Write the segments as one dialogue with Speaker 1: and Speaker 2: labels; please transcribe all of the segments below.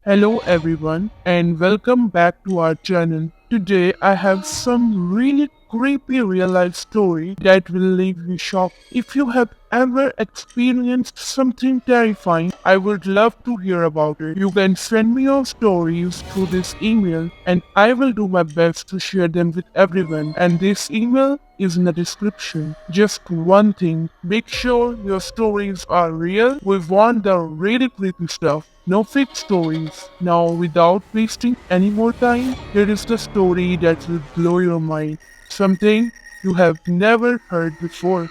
Speaker 1: Hello everyone and welcome back to our channel. Today I have some really creepy real life story that will leave you shocked. If you have ever experienced something terrifying, I would love to hear about it. You can send me your stories through this email and I will do my best to share them with everyone. And this email is in the description. Just one thing, make sure your stories are real. We want the really creepy stuff. No fake stories. Now, without wasting any more time, here is the story that will blow your mind. Something you have never heard before.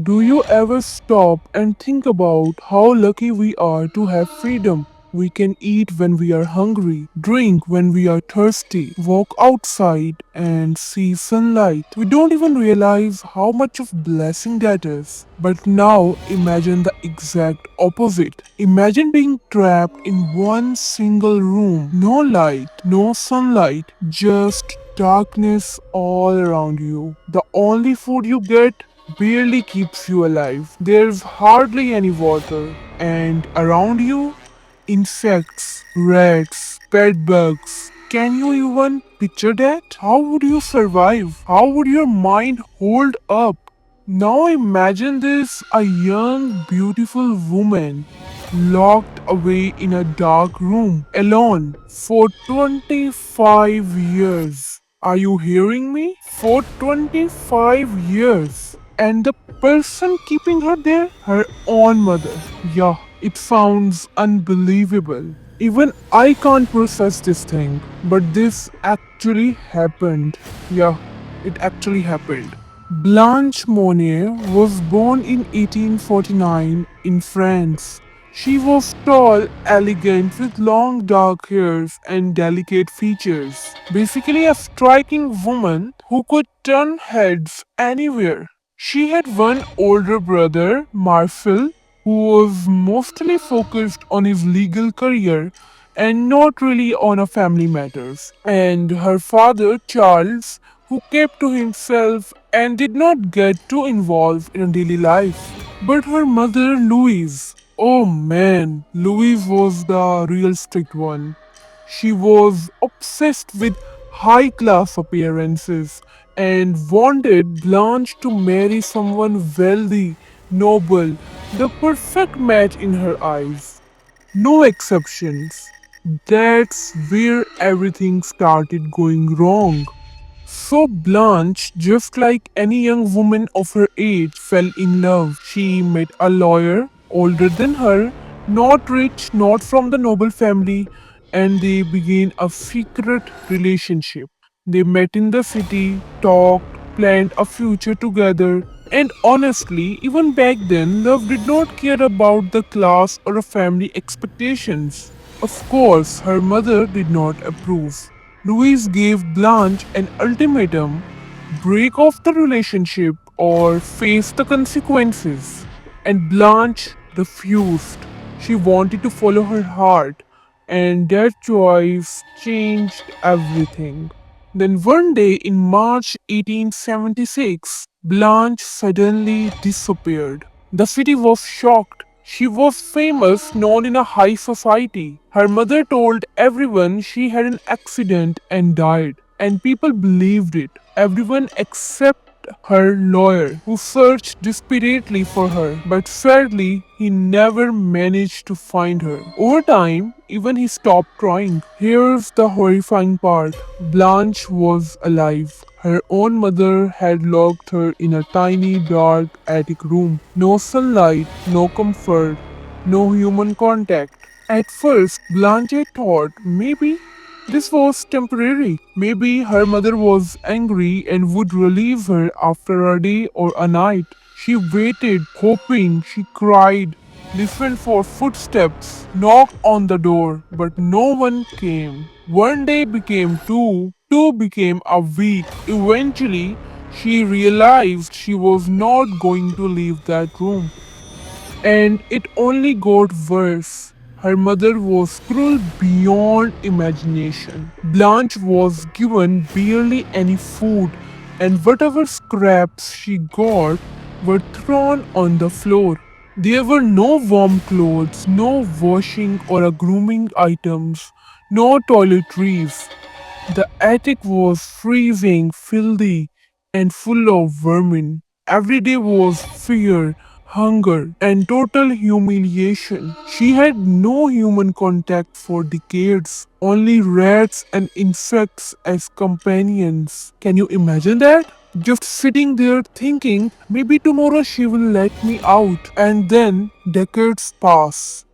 Speaker 1: Do you ever stop and think about how lucky we are to have freedom? We can eat when we are hungry, drink when we are thirsty, walk outside and see sunlight. We don't even realize how much of blessing that is. But now imagine the exact opposite. Imagine being trapped in one single room. No light, no sunlight, just darkness all around you. The only food you get barely keeps you alive. There's hardly any water, and around you, insects, rats, bed bugs. Can you even picture that? How would you survive? How would your mind hold up? Now imagine this a young, beautiful woman locked away in a dark room alone for 25 years. Are you hearing me? For 25 years. And the person keeping her there, her own mother. Yeah, it sounds unbelievable. Even I can't process this thing, but this actually happened. Yeah, it actually happened. Blanche Monnier was born in 1849 in France. She was tall, elegant, with long dark hairs and delicate features. Basically, a striking woman who could turn heads anywhere. She had one older brother, Marcel, who was mostly focused on his legal career and not really on her family matters. And her father, Charles, who kept to himself and did not get too involved in daily life. But her mother, Louise, oh man, Louise was the real strict one. She was obsessed with high class appearances and wanted Blanche to marry someone wealthy, noble, the perfect match in her eyes. No exceptions. That's where everything started going wrong. So Blanche, just like any young woman of her age, fell in love. She met a lawyer older than her, not rich, not from the noble family, and they began a secret relationship. They met in the city, talked, planned a future together, and honestly, even back then, love did not care about the class or a family expectations. Of course, her mother did not approve. Louise gave Blanche an ultimatum: break off the relationship or face the consequences. And Blanche refused. She wanted to follow her heart, and that choice changed everything. Then one day in March 1876, Blanche suddenly disappeared. The city was shocked. She was famous, known in a high society. Her mother told everyone she had an accident and died, and people believed it. Everyone except her lawyer, who searched desperately for her, but sadly, he never managed to find her. Over time, even he stopped trying. Here's the horrifying part: Blanche was alive. Her own mother had locked her in a tiny, dark attic room. No sunlight, no comfort, no human contact. At first, Blanche thought maybe this was temporary. Maybe her mother was angry and would relieve her after a day or a night. She waited, hoping. She cried, listened for footsteps, knocked on the door, but no one came. One day became two, two became a week. Eventually, she realized she was not going to leave that room. And it only got worse. Her mother was cruel beyond imagination. Blanche was given barely any food, and whatever scraps she got were thrown on the floor. There were no warm clothes, no washing or a grooming items, no toiletries. The attic was freezing, filthy, and full of vermin. Every day was fear, hunger, and total humiliation. She had no human contact for decades, only rats and insects as companions. Can you imagine that? Just sitting there thinking, maybe tomorrow she will let me out. And then decades pass.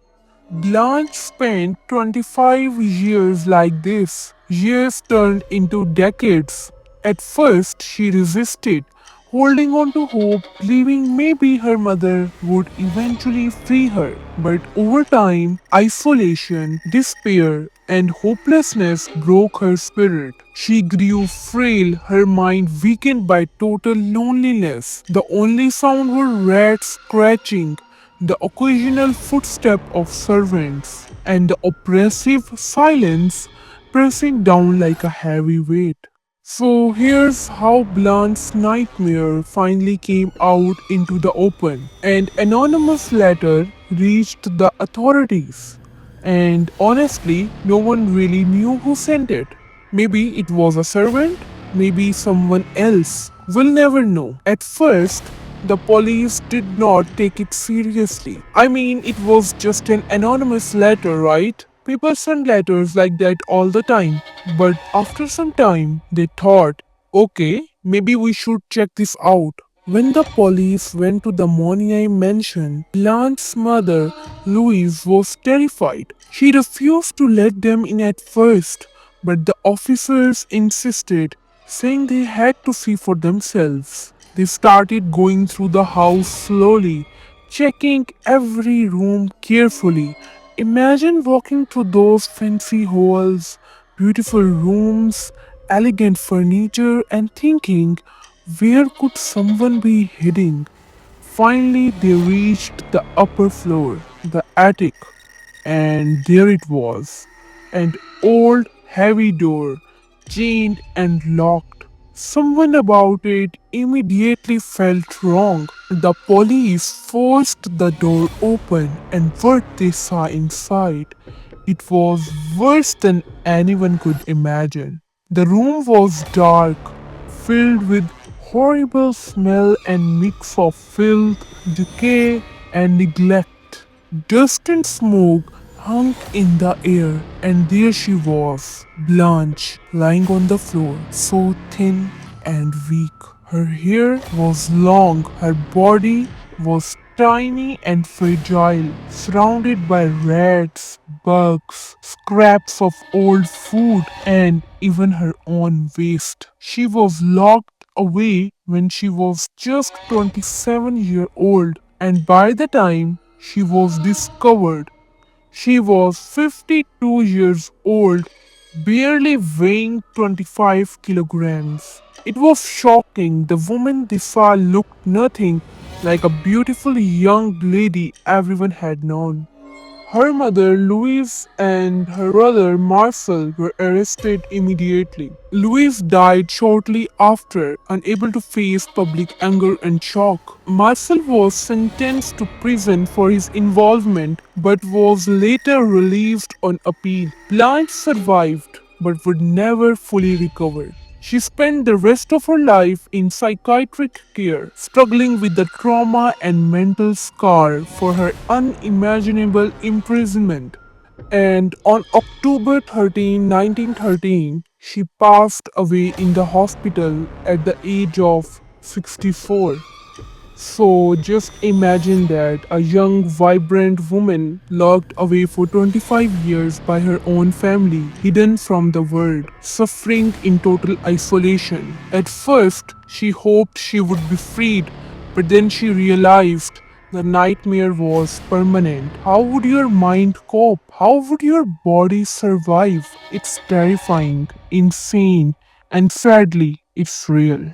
Speaker 1: Blanche spent 25 years like this. Years turned into decades. At first, she resisted, holding on to hope, believing maybe her mother would eventually free her. But over time, isolation, despair, and hopelessness broke her spirit. She grew frail, her mind weakened by total loneliness. The only sound were rats scratching, the occasional footstep of servants, and the oppressive silence pressing down like a heavy weight. So here's how Blanche's nightmare finally came out into the open. An anonymous letter reached the authorities. And honestly, no one really knew who sent it. Maybe it was a servant, maybe someone else. We'll never know. At first, the police did not take it seriously. I mean, it was just an anonymous letter, right? People send letters like that all the time. But after some time, they thought, okay, maybe we should check this out. When the police went to the Monnier mansion, Blanche's mother, Louise, was terrified. She refused to let them in at first, but the officers insisted, saying they had to see for themselves. They started going through the house slowly, checking every room carefully. Imagine walking through those fancy halls, beautiful rooms, elegant furniture, and thinking, where could someone be hiding? Finally, they reached the upper floor, the attic, and there it was, an old heavy door, chained and locked. Someone about it immediately felt wrong. The police forced the door open, and what they saw inside, it was worse than anyone could imagine. The room was dark, filled with horrible smell and mix of filth, decay, and neglect. Dust and smoke hung in the air, and there she was, Blanche, lying on the floor, so thin and weak. Her hair was long, her body was tiny and fragile, surrounded by rats, bugs, scraps of old food, and even her own waste. She was locked away when she was just 27-year old, and by the time she was discovered, she was 52 years old, barely weighing 25 kilograms. It was shocking. The woman they saw looked nothing like a beautiful young lady everyone had known. Her mother, Louise, and her brother, Marcel, were arrested immediately. Louise died shortly after, unable to face public anger and shock. Marcel was sentenced to prison for his involvement but was later released on appeal. Blanche survived but would never fully recover. She spent the rest of her life in psychiatric care, struggling with the trauma and mental scar for her unimaginable imprisonment. And on October 13, 1913, she passed away in the hospital at the age of 64. So just imagine that a young, vibrant woman locked away for 25 years by her own family, hidden from the world, suffering in total isolation. At first, she hoped she would be freed, but then she realized the nightmare was permanent. How would your mind cope? How would your body survive? It's terrifying, insane, and sadly, it's real.